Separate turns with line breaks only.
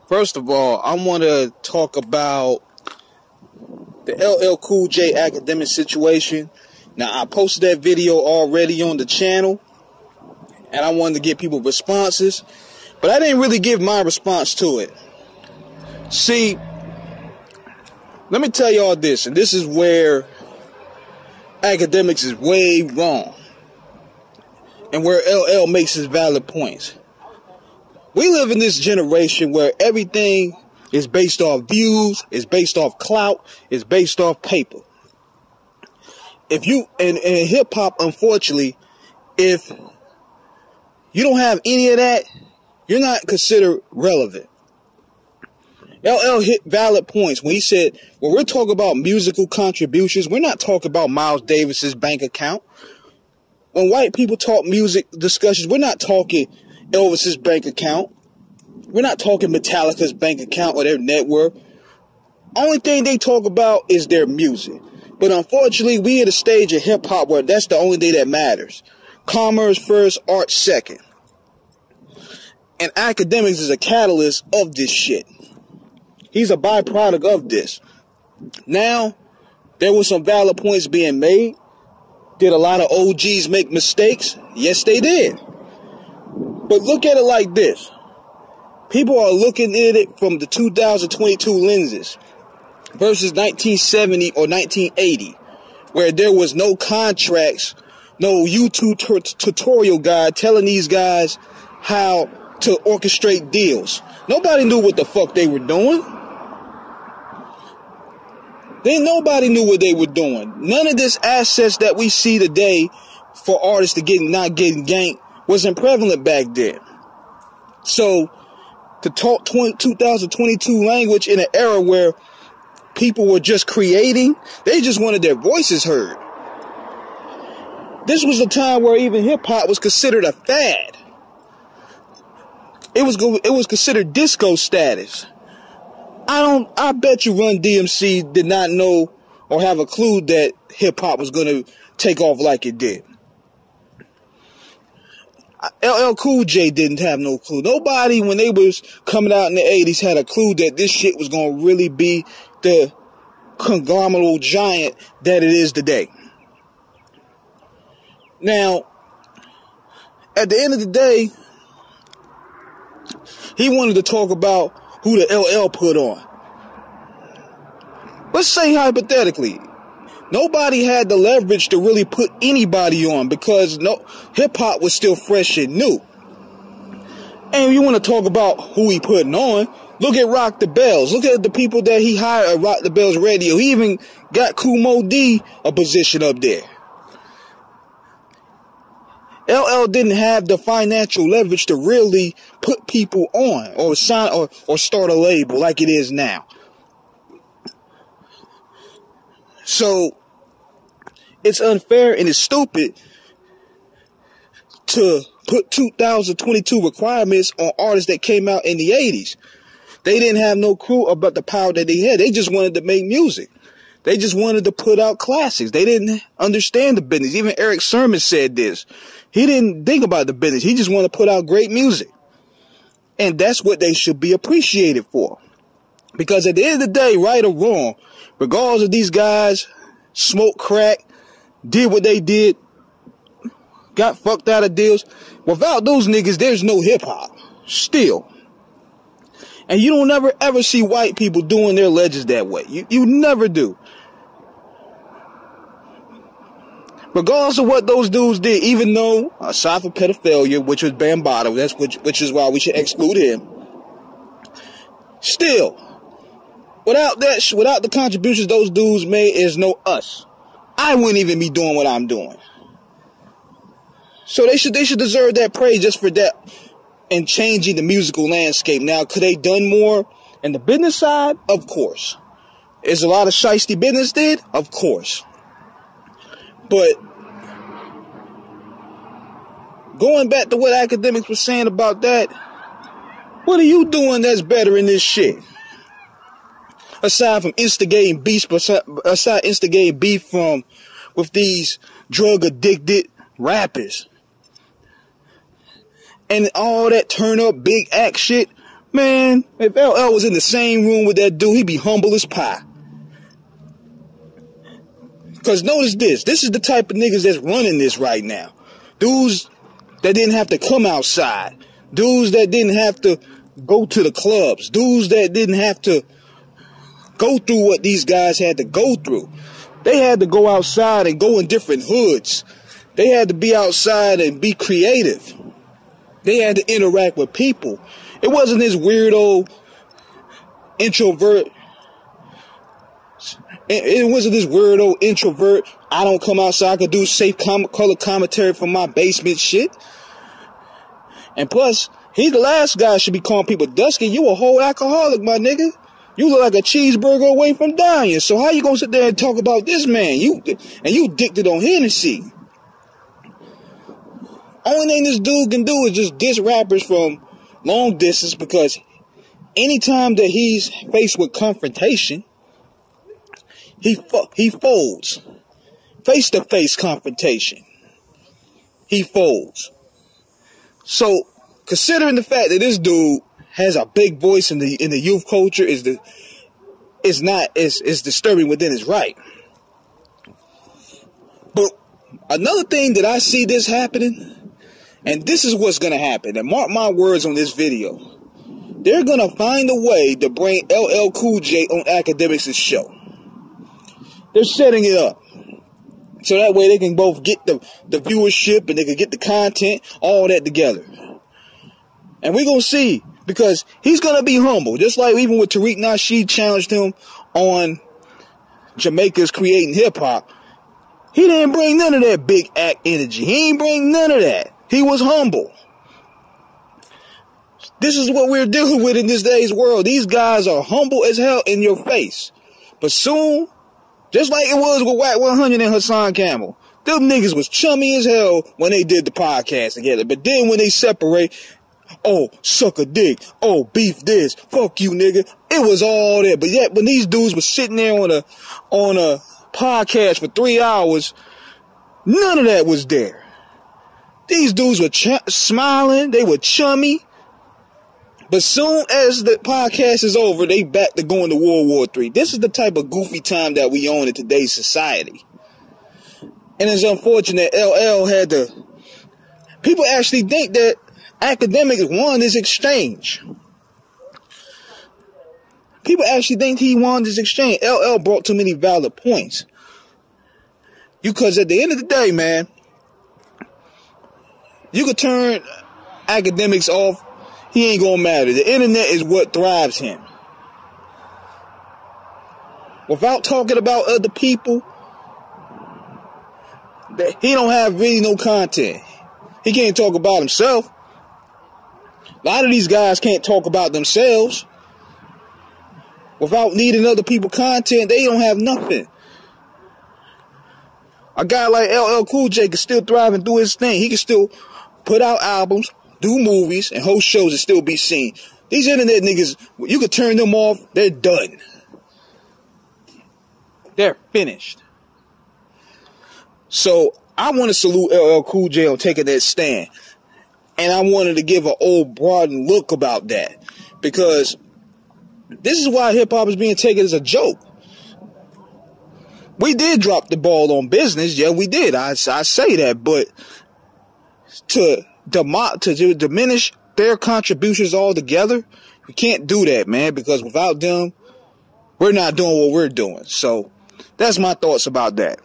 First of all, I want to talk about the LL Cool J Akademiks situation. Now, I posted that video already on the channel, and I wanted to get people responses, but I didn't really give my response to it. See, let me tell y'all this, and this is where Akademiks is way wrong, and where LL makes his valid points. We live in this generation where everything is based off views, is based off clout, is based off paper. If you, in hip hop, unfortunately, if you don't have any of that, you're not considered relevant. LL hit valid points when he said, when we're talking about musical contributions, we're not talking about Miles Davis's bank account. When white people talk music discussions, we're not talking Elvis's bank account. We're not talking Metallica's bank account or their net worth. Only thing they talk about is their music. But unfortunately, we at a stage of hip hop where that's the only thing that matters. Commerce first, art second. And Akademiks is a catalyst of this shit. He's a byproduct of this. Now, there were some valid points being made. Did a lot of OGs make mistakes? Yes, they did. But look at it like this. People are looking at it from the 2022 lenses versus 1970 or 1980, where there was no contracts, no YouTube tutorial guide telling these guys how to orchestrate deals. Nobody knew what the fuck they were doing. Nobody knew what they were doing. None of this assets that we see today for artists to not getting ganked wasn't prevalent back then. So, to talk 2022 language in an era where people were just creating, they just wanted their voices heard. This was a time where even hip-hop was considered a fad. It was considered disco status. I bet you Run DMC did not know or have a clue that hip-hop was going to take off like it did. LL Cool J didn't have no clue. Nobody, when they was coming out in the 80s, had a clue that this shit was going to really be the conglomerate giant that it is today. Now, at the end of the day, he wanted to talk about who the LL put on. Let's say hypothetically, nobody had the leverage to really put anybody on because hip-hop was still fresh and new. And you want to talk about who he putting on, look at Rock the Bells. Look at the people that he hired at Rock the Bells Radio. He even got Kumo D a position up there. LL didn't have the financial leverage to really put people on or sign or start a label like it is now. So, it's unfair and it's stupid to put 2022 requirements on artists that came out in the 80s. They didn't have no clue about the power that they had. They just wanted to make music. They just wanted to put out classics. They didn't understand the business. Even Eric Sermon said this. He didn't think about the business. He just wanted to put out great music. And that's what they should be appreciated for. Because at the end of the day, right or wrong, regardless of these guys smoked crack, did what they did, got fucked out of deals, without those niggas, there's no hip-hop. Still. And you don't ever see white people doing their legends that way. You never do. Regardless of what those dudes did, even though, aside from pedophilia, which was Bambaataa, which is why we should exclude him. Still, without the contributions those dudes made, there's no us. I wouldn't even be doing what I'm doing. So they should deserve that praise just for that and changing the musical landscape. Now, could they done more in the business side? Of course. Is a lot of shiesty business did? Of course. But going back to what Akademiks was saying about that, what are you doing that's better in this shit? Aside from instigating beef, with these drug addicted rappers and all that turn up big act shit, Man, if LL was in the same room with that dude, he'd be humble as pie. Because notice this. This is the type of niggas that's running this right now. Dudes that didn't have to come outside. Dudes that didn't have to go to the clubs. Dudes that didn't have to go through what these guys had to go through. They had to go outside and go in different hoods. They had to be outside and be creative. They had to interact with people. It wasn't this weirdo introvert. It wasn't this weirdo introvert. I don't come outside. I could do safe color commentary from my basement shit. And plus, he's the last guy should be calling people dusky. You a whole alcoholic, my nigga. You look like a cheeseburger away from dying. So how you gonna sit there and talk about this man? You addicted on Hennessy. Only thing this dude can do is just diss rappers from long distance, because anytime that he's faced with confrontation, he folds. Face-to-face confrontation, he folds. So, considering the fact that this dude has a big voice in the youth culture, is disturbing within his right. But another thing that I see this happening, and this is what's gonna happen, and mark my words on this video, they're gonna find a way to bring LL Cool J on Akademiks' show. They're setting it up so that way they can both get the viewership and they can get the content, all that together. And we're gonna see, because he's gonna be humble, just like even with Tariq Nasheed challenged him on Jamaica's creating hip hop. He didn't bring none of that big act energy. He ain't bring none of that. He was humble. This is what we're dealing with in this day's world. These guys are humble as hell in your face. But soon, just like it was with Wack 100 and Hassan Campbell, them niggas was chummy as hell when they did the podcast together. But then when they separate, oh, suck a dick, oh, beef this, fuck you, nigga. It was all there. But yet, when these dudes were sitting there on a podcast for 3 hours, none of that was there. These dudes were smiling, they were chummy. But soon as the podcast is over, they back to going to World War III. This is the type of goofy time that we own in today's society. And it's unfortunate LL had to... People actually think that Akademiks won this exchange. People actually think he won this exchange. LL brought too many valid points. Because at the end of the day, man, you could turn Akademiks off. He ain't gonna matter. The internet is what thrives him. Without talking about other people, he don't have really no content. He can't talk about himself. A lot of these guys can't talk about themselves. Without needing other people's content, they don't have nothing. A guy like LL Cool J can still thrive and do his thing. He can still put out albums, do movies, and host shows and still be seen. These internet niggas, you could turn them off, they're done. They're finished. So, I want to salute LL Cool J on taking that stand. And I wanted to give an old broadened look about that. Because this is why hip-hop is being taken as a joke. We did drop the ball on business. Yeah, we did. I say that. But to diminish their contributions altogether, we can't do that, man. Because without them, we're not doing what we're doing. So, that's my thoughts about that.